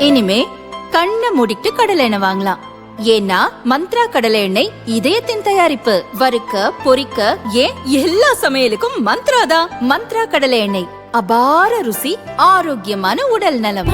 இனிமே கண்ணை மூடிட்டு கடலை எண்ணெய் வாங்கலாம். ஏன்னா மந்த்ரா கடலை எண்ணெய் இதயத்தின் தயாரிப்பு. வறுக்க பொரிக்க ஏன் எல்லா சமையலுக்கும் மந்த்ரா தான். மந்த்ரா கடலை எண்ணெய், அபார ருசி, ஆரோக்கியமான உடல் நலம்.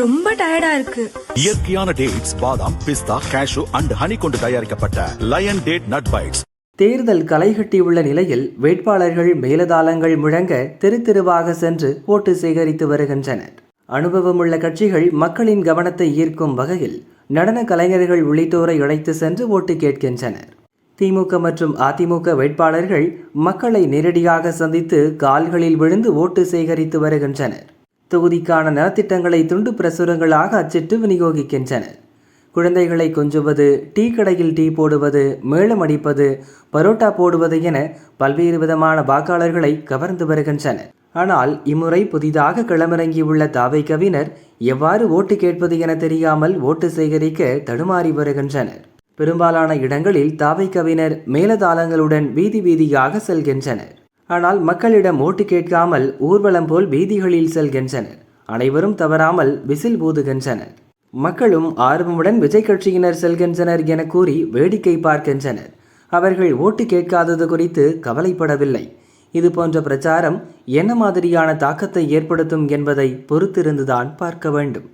ரொம்ப டயர்டா இருக்கு. இயற்கையான டேட்ஸ், பாதாம், பிஸ்தா, கேஷு அண்ட் ஹனி கொண்டு தயாரிக்கப்பட்ட லயன் டேட் நட் பைட்ஸ். தேர்தல் களைகட்டியுள்ள நிலையில் வேட்பாளர்கள் மேலதாளங்கள் முழங்க தெரு தெருவாக சென்று ஓட்டு சேகரித்து வருகின்றனர். அனுபவமுள்ள கட்சிகள் மக்களின் கவனத்தை ஈர்க்கும் வகையில் நடன கலைஞர்கள் உள்ளிட்டோரை அழைத்து சென்று ஓட்டு கேட்கின்றனர். திமுக மற்றும் அதிமுக வேட்பாளர்கள் மக்களை நேரடியாக சந்தித்து கால்களில் விழுந்து ஓட்டு சேகரித்து வருகின்றனர். தொகுதிக்கான நலத்திட்டங்களை துண்டு பிரசுரங்களாக அச்சிட்டு விநியோகிக்கின்றனர். குழந்தைகளை கொஞ்சுவது, டீ கடையில் டீ போடுவது, மேளம் அடிப்பது, பரோட்டா போடுவது என பல்வேறு விதமான வாக்காளர்களை கவர்ந்து வருகின்றனர். ஆனால் இம்முறை புதிதாக களமிறங்கியுள்ள தாவைக்கவினர் எவ்வாறு ஓட்டு கேட்பது என தெரியாமல் ஓட்டு சேகரிக்க தடுமாறி வருகின்றனர். பெரும்பாலான இடங்களில் தாவைக்கவினர் மேலதாளங்களுடன் வீதி வீதியாக செல்கின்றனர். ஆனால் மக்களிடம் ஓட்டு கேட்காமல் ஊர்வலம் போல் வீதிகளில் செல்கின்றனர். அனைவரும் தவறாமல் விசில் ஊதுகின்றனர். மக்களும் ஆர்வமுடன் விஜய் கட்சியினர் செல்கின்றனர் என கூறி வேடிக்கை பார்க்கின்றனர். அவர்கள் ஓட்டு கேட்காதது குறித்து கவலைப்படவில்லை. இது போன்ற பிரச்சாரம் என்ன மாதிரியான தாக்கத்தை ஏற்படுத்தும் என்பதை பொறுத்திருந்துதான் பார்க்க வேண்டும்.